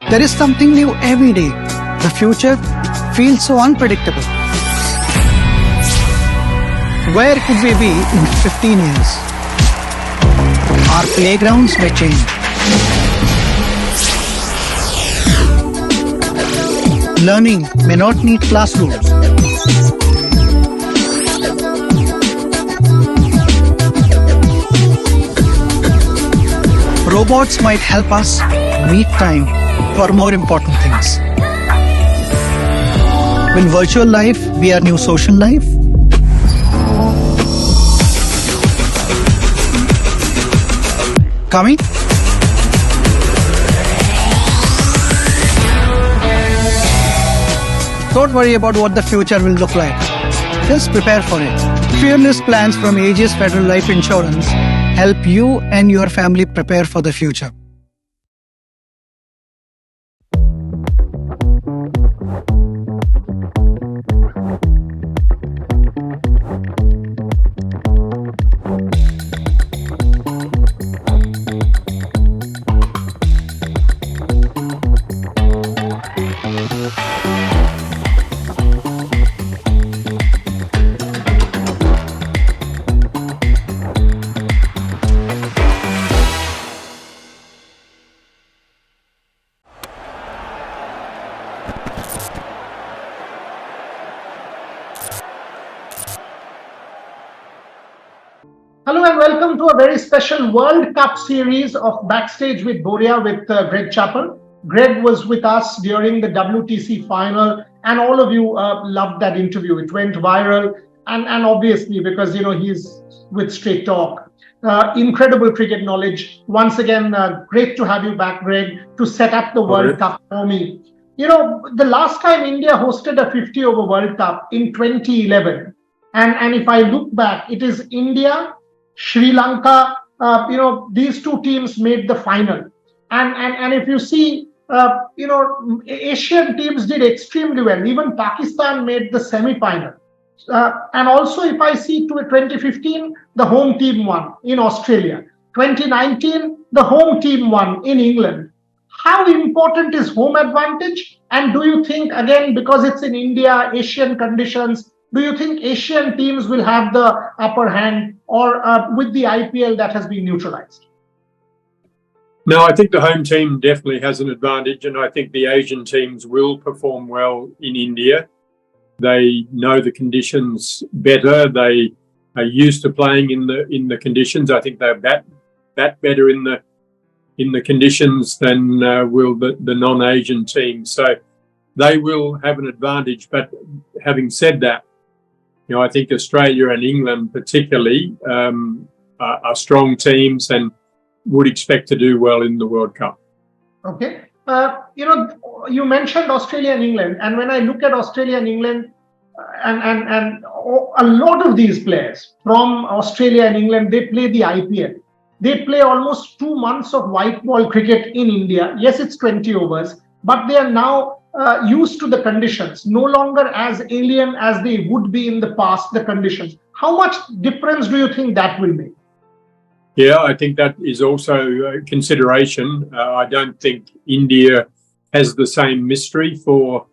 There is something new every day. The future feels so unpredictable. Where could we be in 15 years? Our playgrounds may change. Learning may not need classrooms. Robots might help us meet time for more important things. Will virtual life be our new social life? Coming? Don't worry about what the future will look like. Just prepare for it. Fearless plans from Aegis Federal Life Insurance help you and your family prepare for the future. Hello and welcome to a very special World Cup series of Backstage with Boria with Greg Chappell. Greg was with us during the WTC final and all of you loved that interview. It went viral and obviously because he's with Straight Talk. Incredible cricket knowledge. Once again, great to have you back, Greg, to set up the World Cup for me. The last time India hosted a 50-over World Cup in 2011 and if I look back, it is India, Sri Lanka, these two teams made the final. And if you see, Asian teams did extremely well. Even Pakistan made the semi-final. And also, if I see to 2015, the home team won in Australia. 2019, the home team won in England. How important is home advantage? And do you think, again, because it's in India, Asian conditions, do you think Asian teams will have the upper hand or with the IPL that has been neutralized? No, I think the home team definitely has an advantage, and I think the Asian teams will perform well in India. They know the conditions better. They are used to playing in the conditions. I think they'll bat better in the conditions than will the non-Asian teams. So they will have an advantage. But having said that, I think Australia and England particularly are strong teams and would expect to do well in the World Cup. Okay. You mentioned Australia and England. And when I look at Australia and England, and a lot of these players from Australia and England, they play the IPL. They play almost 2 months of white ball cricket in India. Yes, it's 20 overs, but they are now used to the conditions, no longer as alien as they would be in the past, the conditions. How much difference do you think that will make? Yeah, I think that is also a consideration. I don't think India has the same mystery for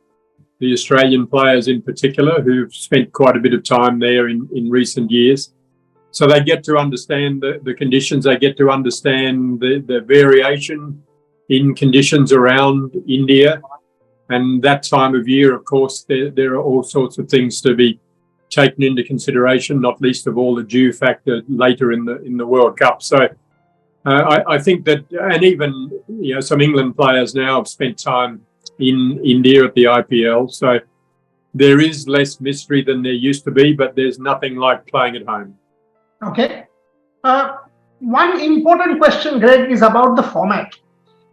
the Australian players in particular, who've spent quite a bit of time there in recent years. So they get to understand the conditions, they get to understand the variation in conditions around India. And that time of year, of course, there are all sorts of things to be taken into consideration, not least of all the dew factor later in the World Cup. So I think that, and even some England players now have spent time in India at the IPL. So there is less mystery than there used to be, but there's nothing like playing at home. Okay. One important question, Greg, is about the format.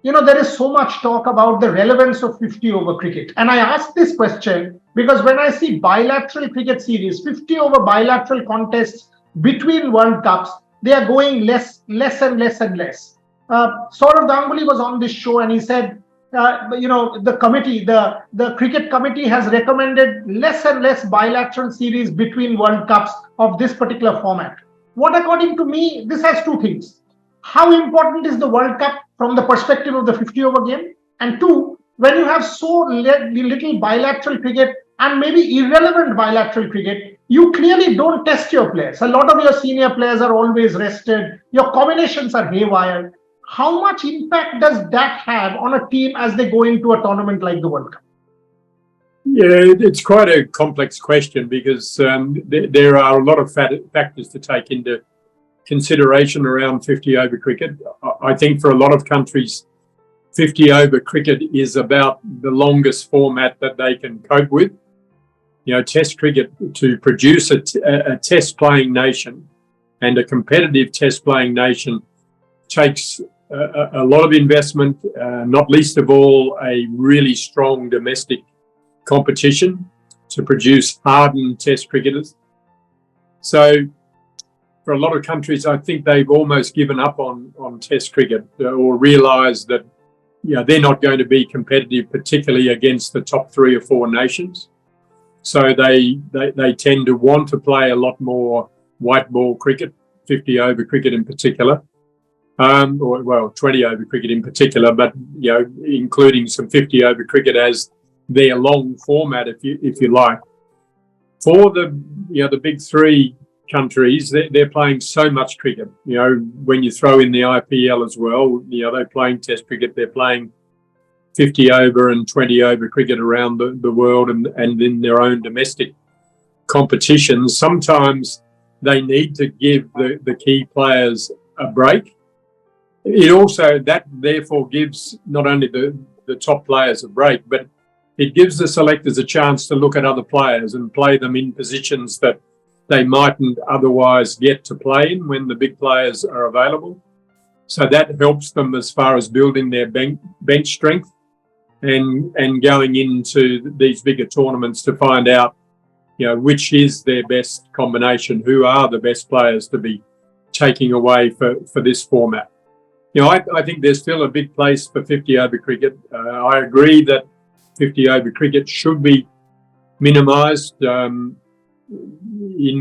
There is so much talk about the relevance of 50-over cricket. And I ask this question because when I see bilateral cricket series, 50-over bilateral contests between World Cups, they are going less and less and less. Saurav Ganguly was on this show and he said, the committee, the cricket committee has recommended less and less bilateral series between World Cups of this particular format. What, according to me, this has two things. How important is the World Cup from the perspective of the 50-over game? And two, when you have so little bilateral cricket and maybe irrelevant bilateral cricket, you clearly don't test your players. A lot of your senior players are always rested. Your combinations are haywire. How much impact does that have on a team as they go into a tournament like the World Cup? Yeah, it's quite a complex question because there are a lot of factors to take into consideration around 50-over cricket. I think for a lot of countries, 50-over cricket is about the longest format that they can cope with. Test cricket, to produce a test-playing nation and a competitive test-playing nation takes a lot of investment, not least of all a really strong domestic competition to produce hardened test cricketers. So for a lot of countries, I think they've almost given up on test cricket or realised that they're not going to be competitive, particularly against the top 3 or 4 nations. So they tend to want to play a lot more white ball cricket, 50-over cricket in particular, or 20-over cricket in particular, but including some 50-over cricket as their long format, if you like. For the big 3 countries, they're playing so much cricket. When you throw in the IPL as well, they're playing Test cricket. They're playing 50-over and 20-over cricket around the world and in their own domestic competitions. Sometimes they need to give the key players a break. It also, that therefore gives not only the top players a break, but it gives the selectors a chance to look at other players and play them in positions that they mightn't otherwise get to play in when the big players are available. So that helps them as far as building their bench strength and going into these bigger tournaments to find out, which is their best combination, who are the best players to be taking away for this format. I think there's still a big place for 50-over cricket. I agree that 50-over cricket should be minimised in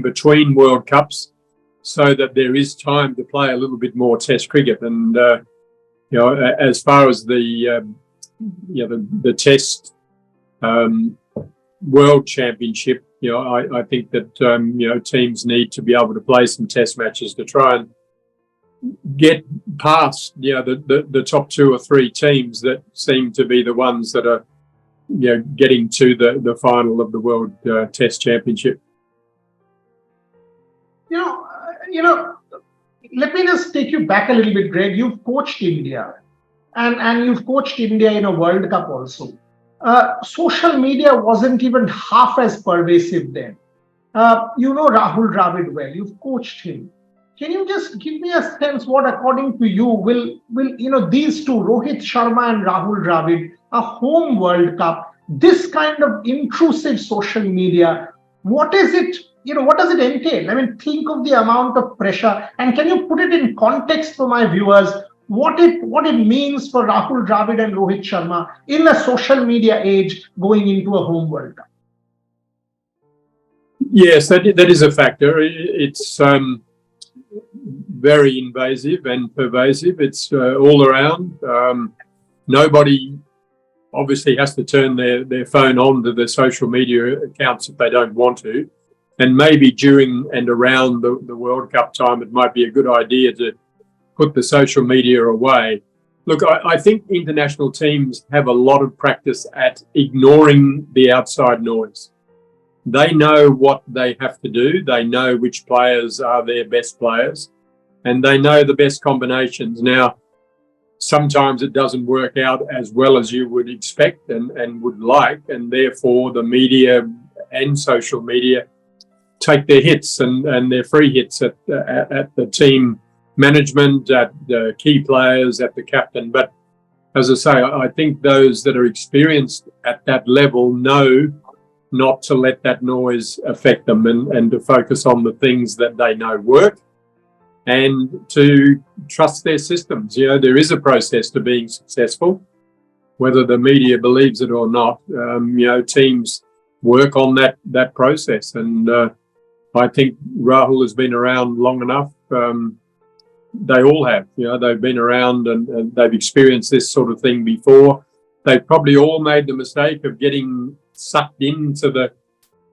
between World Cups so that there is time to play a little bit more Test cricket. And, as far as the Test World Championship, I think that, teams need to be able to play some Test matches to try and get past, the top 2 or 3 teams that seem to be the ones that are, getting to the final of the World Test Championship. Let me just take you back a little bit, Greg. You've coached India and you've coached India in a World Cup also. Social media wasn't even half as pervasive then. Rahul Dravid well. You've coached him. Can you just give me a sense what, according to you, will these two, Rohit Sharma and Rahul Dravid, a home World Cup, this kind of intrusive social media, what is it? What does it entail? I mean, think of the amount of pressure, and can you put it in context for my viewers? What it means for Rahul Dravid and Rohit Sharma in a social media age going into a home World Cup? Yes, that is a factor. It's very invasive and pervasive. It's all around. Nobody obviously has to turn their phone on to the social media accounts if they don't want to. And maybe during and around the World Cup time, it might be a good idea to put the social media away. Look, I think international teams have a lot of practice at ignoring the outside noise. They know what they have to do. They know which players are their best players, and they know the best combinations. Now, sometimes it doesn't work out as well as you would expect and would like, and therefore the media and social media take their hits and their free hits at the team management, at the key players, at the captain. But as I say, I think those that are experienced at that level know not to let that noise affect them and to focus on the things that they know work and to trust their systems. There is a process to being successful, whether the media believes it or not. Teams work on that process, and I think Rahul has been around long enough. They all have. They've been around and they've experienced this sort of thing before. they've probably all made the mistake of getting sucked into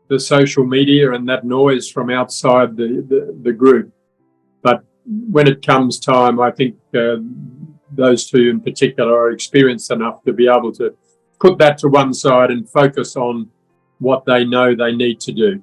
the social media and that noise from outside the group. But when it comes time, I think those two in particular are experienced enough to be able to put that to one side and focus on what they know they need to do.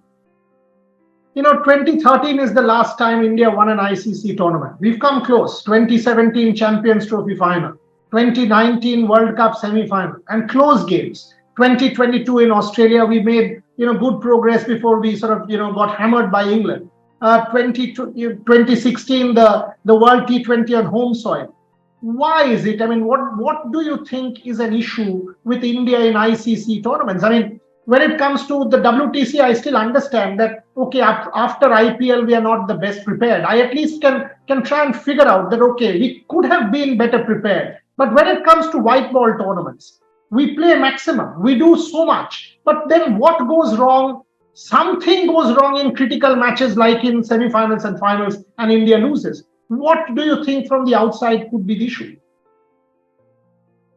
2013 is the last time India won an ICC tournament. We've come close. 2017 Champions Trophy final, 2019 World Cup semi-final, and close games. 2022 in Australia, we made good progress before we sort of got hammered by England. 2016 the World T20 on home soil. Why is it? I mean, what do you think is an issue with India in ICC tournaments? I mean, when it comes to the WTC, I still understand that, okay, after IPL, we are not the best prepared. I at least can try and figure out that, okay, we could have been better prepared. But when it comes to white ball tournaments, we play maximum. We do so much. But then what goes wrong? Something goes wrong in critical matches like in semi-finals and finals, and India loses. What do you think from the outside could be the issue?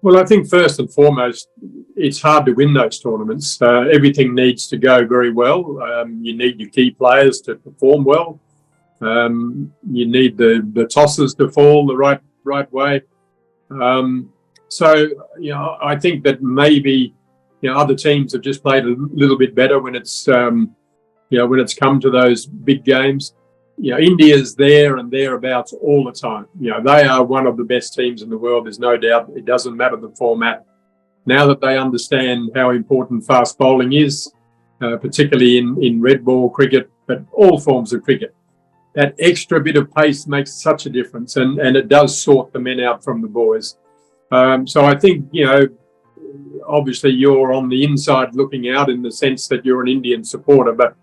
Well, I think first and foremost, it's hard to win those tournaments. Everything needs to go very well. You need your key players to perform well. You need the tosses to fall the right way. So, I think that maybe other teams have just played a little bit better when it's when it's come to those big games. India's there and thereabouts all the time. They are one of the best teams in the world. There's no doubt. It doesn't matter the format. Now that they understand how important fast bowling is, particularly in red ball cricket, but all forms of cricket, that extra bit of pace makes such a difference, and it does sort the men out from the boys. So I think, obviously you're on the inside looking out in the sense that you're an Indian supporter, but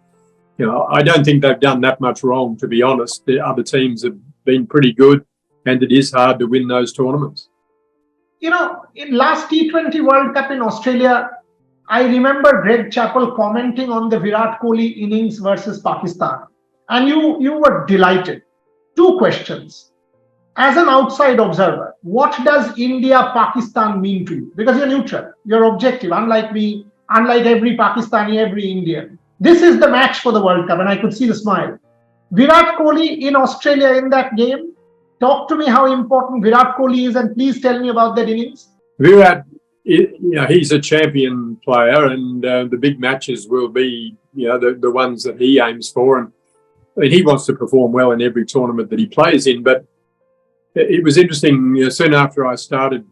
I don't think they've done that much wrong, to be honest. The other teams have been pretty good, and it is hard to win those tournaments. In last T20 World Cup in Australia, I remember Greg Chappell commenting on the Virat Kohli innings versus Pakistan, and you were delighted. 2 questions. As an outside observer, what does India-Pakistan mean to you? Because you're neutral, you're objective, unlike me, unlike every Pakistani, every Indian. This is the match for the World Cup, and I could see the smile. Virat Kohli in Australia in that game. Talk to me how important Virat Kohli is, and please tell me about that innings. Virat, he's a champion player, and the big matches will be, the ones that he aims for. And he wants to perform well in every tournament that he plays in. But it was interesting, soon after I started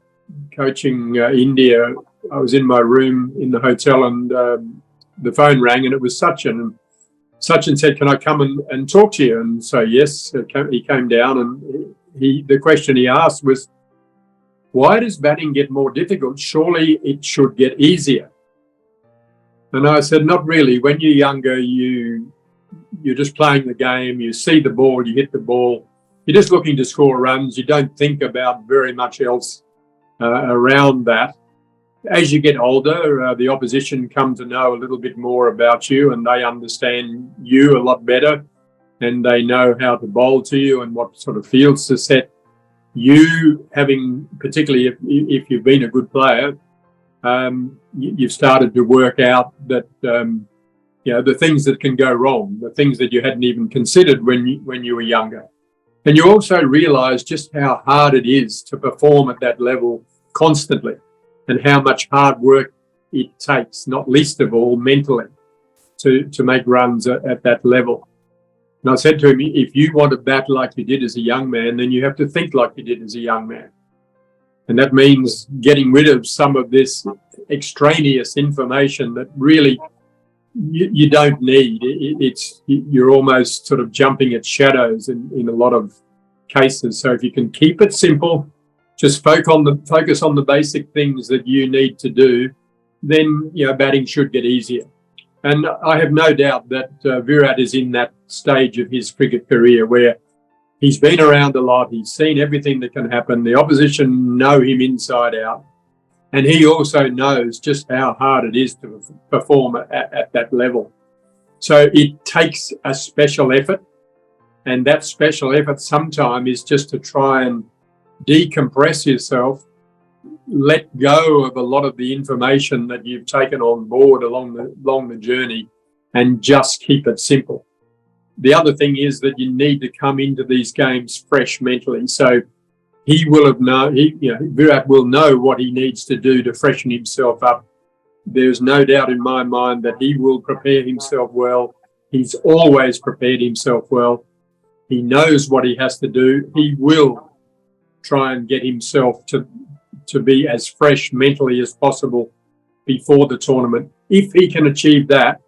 coaching India, I was in my room in the hotel, and the phone rang, and it was Sachin. And Sachin said, "Can I come and talk to you?" And so, yes, he came down, and the question he asked was, "Why does batting get more difficult? Surely it should get easier." And I said, "Not really. When you're younger, you're just playing the game. You see the ball, you hit the ball. You're just looking to score runs. You don't think about very much else around that. As you get older, the opposition come to know a little bit more about you, and they understand you a lot better, and they know how to bowl to you and what sort of fields to set. You, having, particularly if you've been a good player, you've started to work out that the things that can go wrong, the things that you hadn't even considered when you were younger. And you also realise just how hard it is to perform at that level constantly, and how much hard work it takes, not least of all mentally, to make runs at that level. And I said to him, if you want to bat like you did as a young man, then you have to think like you did as a young man. And that means getting rid of some of this extraneous information that really you don't need. You're almost sort of jumping at shadows in a lot of cases. So if you can keep it simple, just focus on the basic things that you need to do, then batting should get easier. And I have no doubt that Virat is in that stage of his cricket career where he's been around a lot, he's seen everything that can happen, the opposition know him inside out, and he also knows just how hard it is to perform at that level. So it takes a special effort, and that special effort sometimes is just to try and decompress yourself, let go of a lot of the information that you've taken on board along the journey and just keep it simple. The other thing is that you need to come into these games fresh mentally. So he will have known, Virat will know what he needs to do to freshen himself up. There's no doubt in my mind that he will prepare himself well. He's always prepared himself well. He knows what he has to do. He will try and get himself to be as fresh mentally as possible before the tournament. If he can achieve that,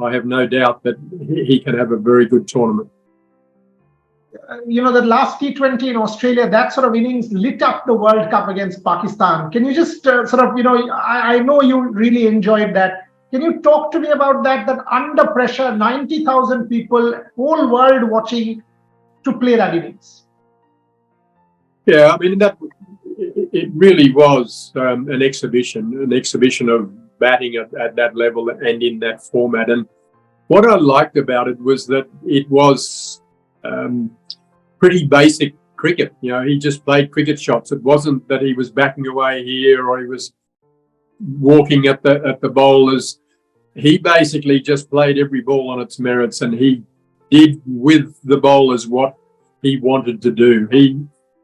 I have no doubt that he can have a very good tournament. The last T20 in Australia, that sort of innings lit up the World Cup against Pakistan. Can you just I know you really enjoyed that. Can you talk to me about that under pressure, 90,000 people, whole world watching to play that innings? Yeah, I mean, it really was an exhibition of batting at that level and in that format. And what I liked about it was that it was pretty basic cricket. He just played cricket shots. It wasn't that he was backing away here or he was walking at the bowlers. He basically just played every ball on its merits, and he did with the bowlers what he wanted to do.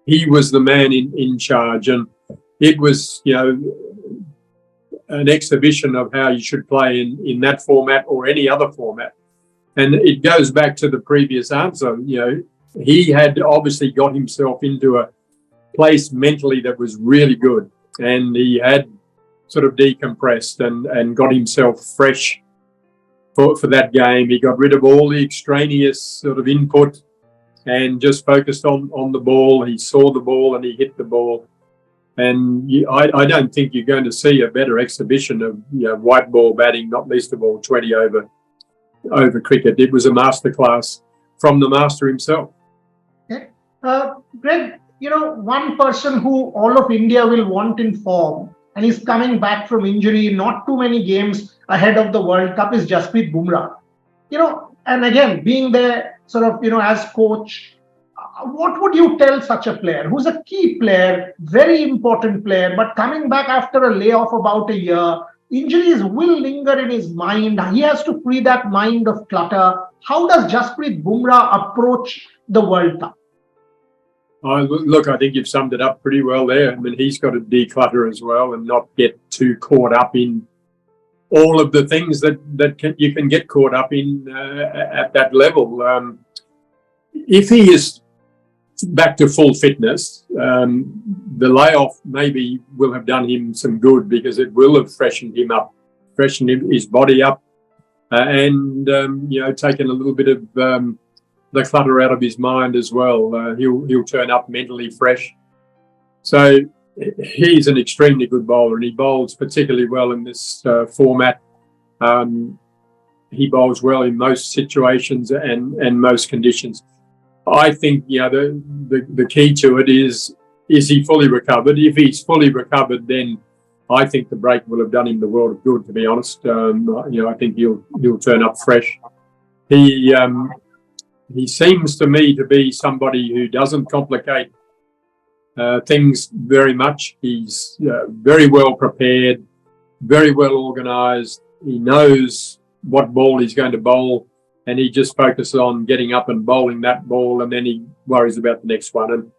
He was the man in charge, and it was, an exhibition of how you should play in that format or any other format. And it goes back to the previous answer. He had obviously got himself into a place mentally that was really good, and he had sort of decompressed and got himself fresh for that game. He got rid of all the extraneous sort of input and just focused on the ball. He saw the ball and he hit the ball. And I don't think you're going to see a better exhibition of white ball batting, not least of all 20 over cricket. It was a masterclass from the master himself. Okay. Greg, one person who all of India will want in form, and he's coming back from injury, not too many games ahead of the World Cup, is Jasprit Bumrah. And again, being there sort of, as coach, what would you tell such a player who's a key player, very important player, but coming back after a layoff about a year, injuries will linger in his mind. He has to free that mind of clutter. How does Jasprit Bumrah approach the World Cup? Look, I think you've summed it up pretty well there. I mean, he's got to declutter as well and not get too caught up in all of the things that you can get caught up in at that level. If he is back to full fitness, the layoff maybe will have done him some good because it will have freshened him up, freshened his body up, and taken a little bit of the clutter out of his mind as well. He'll turn up mentally fresh. So he's an extremely good bowler, and he bowls particularly well in this format. He bowls well in most situations and most conditions. I think the key to it is he fully recovered? If he's fully recovered, then I think the break will have done him the world of good, to be honest. I think he'll turn up fresh. He seems to me to be somebody who doesn't complicate things very much. He's very well prepared, very well organised. He knows what ball he's going to bowl, and he just focuses on getting up and bowling that ball, and then he worries about the next one.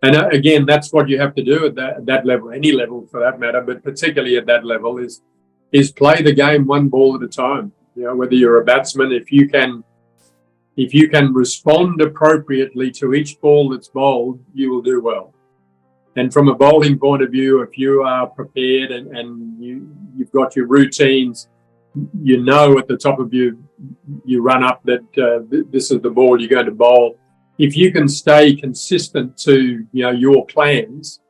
And again, that's what you have to do at that level, any level for that matter, but particularly at that level, is play the game one ball at a time. Whether you're a batsman, if you can respond appropriately to each ball that's bowled, you will do well. And from a bowling point of view, if you are prepared and you've got your routines, at the top of you run up that this is the ball you're going to bowl. If you can stay consistent to your plans,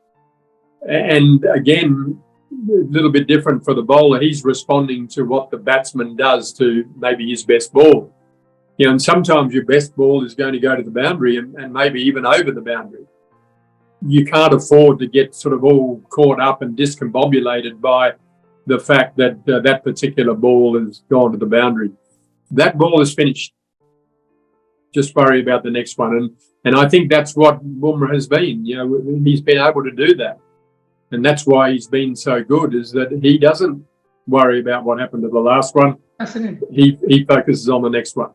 and again, a little bit different for the bowler, he's responding to what the batsman does to maybe his best ball. And sometimes your best ball is going to go to the boundary and maybe even over the boundary. You can't afford to get sort of all caught up and discombobulated by the fact that that particular ball has gone to the boundary. That ball is finished. Just worry about the next one. And I think that's what Bumrah has been. He's been able to do that. And that's why he's been so good, is that he doesn't worry about what happened to the last one. Fascinating. He focuses on the next one.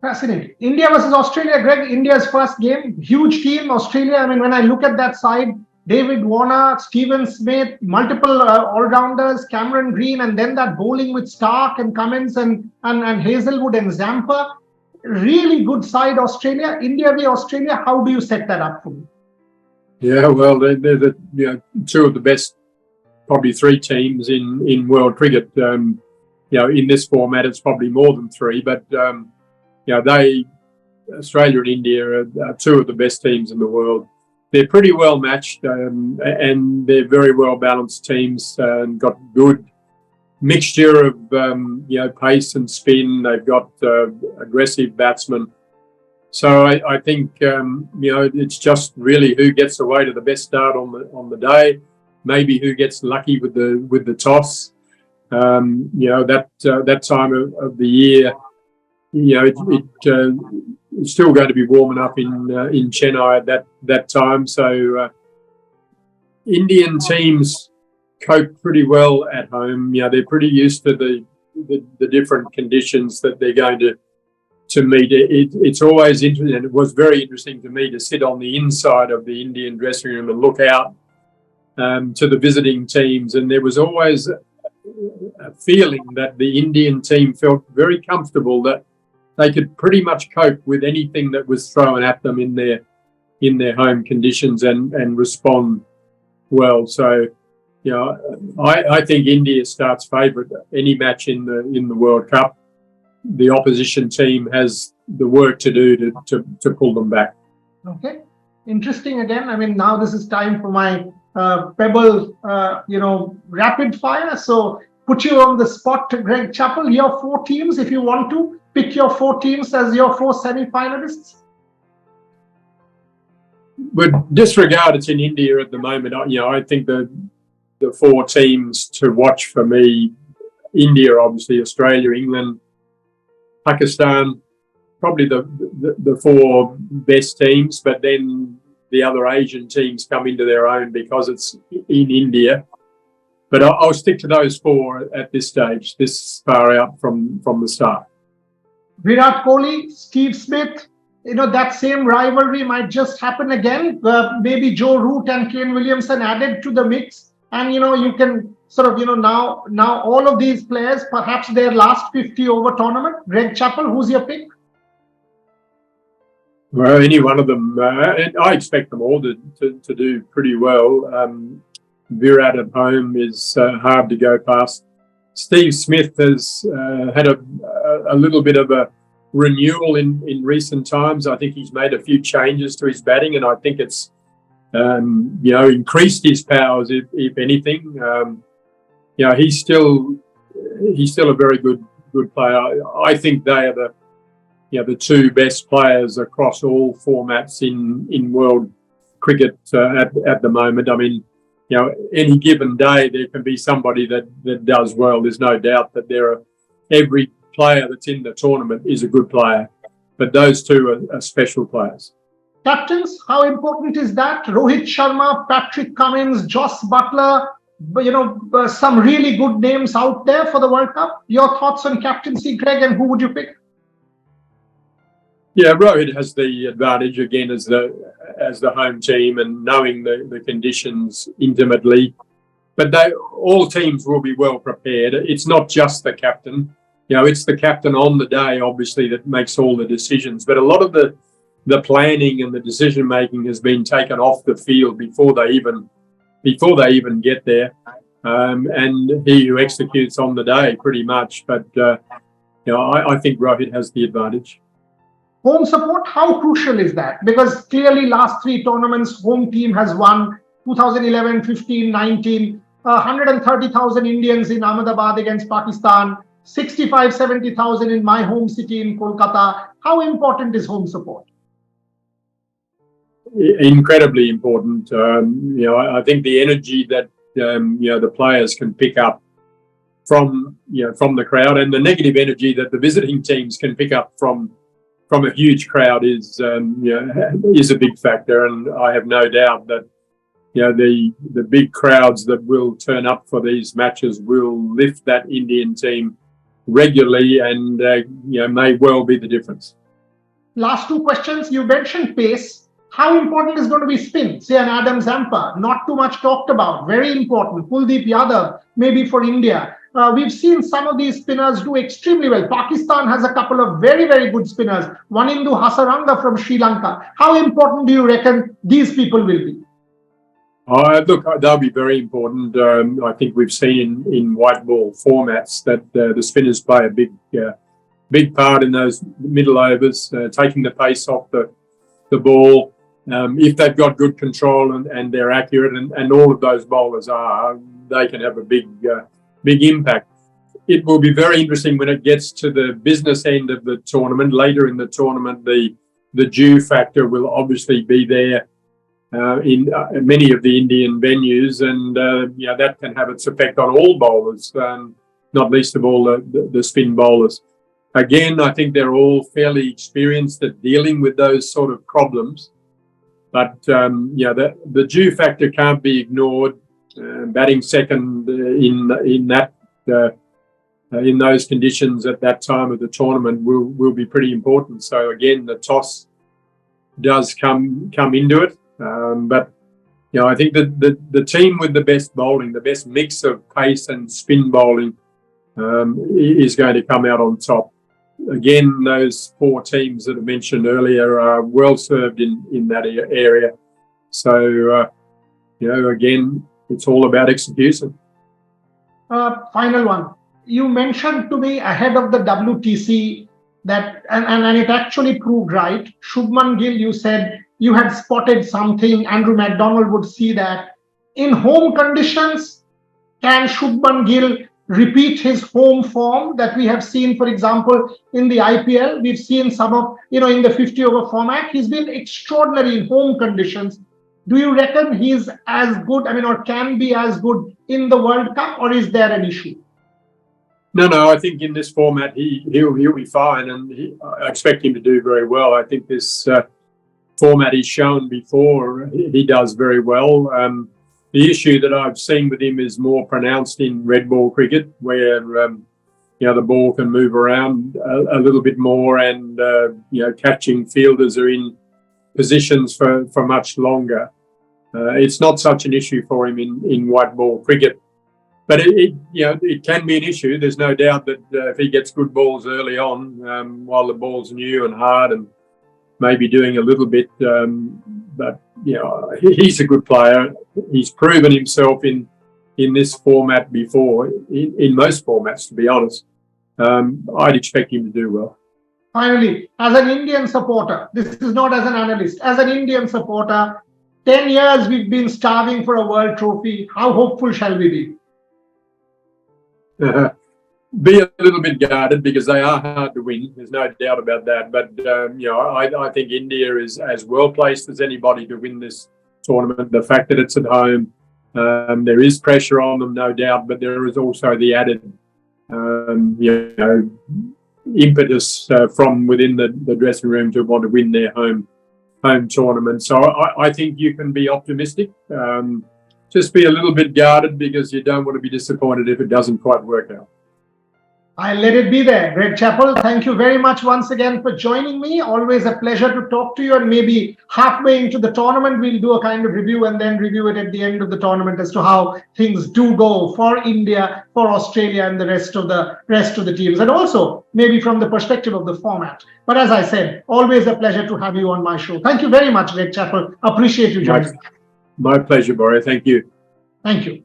Fascinating. India versus Australia, Greg, India's first game, huge team, Australia. I mean, when I look at that side, David Warner, Stephen Smith, multiple all-rounders, Cameron Green, and then that bowling with Stark and Cummins and Hazelwood and Zampa. Really good side, Australia. India v Australia, how do you set that up for me? Yeah, well, they're the two of the best, probably three teams in world cricket. In this format, it's probably more than three, but Australia and India are two of the best teams in the world. They're pretty well matched, and they're very well balanced teams, and got good mixture of pace and spin. They've got aggressive batsmen. So I think it's just really who gets away to the best start on the day. Maybe who gets lucky with the toss. That time of the year, it's still going to be warm enough in Chennai at that time. So Indian teams cope pretty well at home. They're pretty used to the different conditions that they're going to meet. It's always interesting, and it was very interesting to me to sit on the inside of the Indian dressing room and look out to the visiting teams, and there was always a feeling that the Indian team felt very comfortable that they could pretty much cope with anything that was thrown at them in their home conditions and respond well. So, I think India starts favourite any match in the World Cup. The opposition team has the work to do to pull them back. Okay, interesting again. I mean, now this is time for my Pebble, rapid fire. So put you on the spot, Greg Chappell. Your 4 teams, if you want to pick your 4 teams as your 4 semi-finalists. But disregard it's in India at the moment. I think the 4 teams to watch for me: India, obviously, Australia, England, Pakistan, probably the 4 best teams, but then the other Asian teams come into their own because it's in India. But I'll stick to those 4 at this stage, this far out from the start. Virat Kohli, Steve Smith, that same rivalry might just happen again. Maybe Joe Root and Kane Williamson added to the mix. And, you can sort of, now all of these players, perhaps their last 50 over tournament. Greg Chappell, who's your pick? Well, any one of them. I expect them all to do pretty well. Virat at home is hard to go past. Steve Smith has had a little bit of a renewal in recent times. I think he's made a few changes to his batting, and I think it's increased his powers, if anything. He's still a very good player. I think they are the 2 best players across all formats in world cricket at the moment. I mean, any given day there can be somebody that does well. There's no doubt that every player that's in the tournament is a good player, but those 2 are special players. Captains, how important is that? Rohit Sharma, Patrick Cummins, Joss Butler, some really good names out there for the World Cup. Your thoughts on captaincy, Greg, and who would you pick? Yeah, Rohit has the advantage again as the home team and knowing the conditions intimately. But all teams will be well prepared. It's not just the captain. It's the captain on the day, obviously, that makes all the decisions. But a lot of the planning and the decision making has been taken off the field before they even get there. And he who executes on the day, pretty much. But I think Rohit has the advantage. Home support, how crucial is that? Because clearly last 3 tournaments, home team has won 2011, 15, 19, 130,000 Indians in Ahmedabad against Pakistan, 65, 70,000 in my home city in Kolkata. How important is home support? Incredibly important. I think the energy that the players can pick up from the crowd, and the negative energy that the visiting teams can pick up from a huge crowd is a big factor. And I have no doubt that the big crowds that will turn up for these matches will lift that Indian team regularly, and may well be the difference. Last two questions. You mentioned pace. How important is going to be spin? Say an Adam Zampa, not too much talked about, very important. Kuldeep Yadav, maybe for India. We've seen some of these spinners do extremely well. Pakistan has a couple of very, very good spinners. Wanindu Hasaranga from Sri Lanka. How important do you reckon these people will be? Look, they'll be very important. I think we've seen in white ball formats that the spinners play a big part in those middle overs, taking the pace off the ball. If they've got good control and they're accurate, and all of those bowlers are, they can have a big impact. It will be very interesting when it gets to the business end of the tournament. Later in the tournament, the dew factor will obviously be there in many of the Indian venues, and that can have its effect on all bowlers, not least of all the spin bowlers. Again, I think they're all fairly experienced at dealing with those sort of problems, but the dew factor can't be ignored. Batting second in those conditions at that time of the tournament will be pretty important. So again, the toss does come into it. But I think that the team with the best bowling, the best mix of pace and spin bowling, is going to come out on top. Again, those four teams that I mentioned earlier are well served in that area. So, again, it's all about execution. Final one. You mentioned to me ahead of the WTC that, and it actually proved right. Shubman Gill, you said you had spotted something. Andrew McDonald would see that. In home conditions, can Shubman Gill repeat his home form that we have seen, for example, in the IPL? We've seen some of, in the 50-over format. He's been extraordinary in home conditions. Do you reckon he's as good, or can be as good in the World Cup, or is there an issue? No, I think in this format he'll be fine, and I expect him to do very well. I think this format he's shown before, he does very well. The issue that I've seen with him is more pronounced in red ball cricket, where the ball can move around a little bit more, and catching fielders are in positions for much longer. It's not such an issue for him in white ball cricket, but it can be an issue. There's no doubt that if he gets good balls early on, while the ball's new and hard and maybe doing a little bit, but he's a good player. He's proven himself in this format before, in most formats, to be honest. I'd expect him to do well. Finally, as an Indian supporter, this is not as an analyst, as an Indian supporter, 10 years we've been starving for a world trophy. How hopeful shall we be? Be a little bit guarded, because they are hard to win. There's no doubt about that. But, I think India is as well placed as anybody to win this tournament. The fact that it's at home, there is pressure on them, no doubt, but there is also the added, impetus from within the dressing room to want to win their home tournament. So I think you can be optimistic. Just be a little bit guarded, because you don't want to be disappointed if it doesn't quite work out. I'll let it be there. Greg Chappell, thank you very much once again for joining me. Always a pleasure to talk to you, and maybe halfway into the tournament, we'll do a kind of review and then review it at the end of the tournament as to how things do go for India, for Australia, and the rest of the teams, and also maybe from the perspective of the format. But as I said, always a pleasure to have you on my show. Thank you very much, Greg Chappell. Appreciate you joining. My pleasure, Boria. Thank you. Thank you.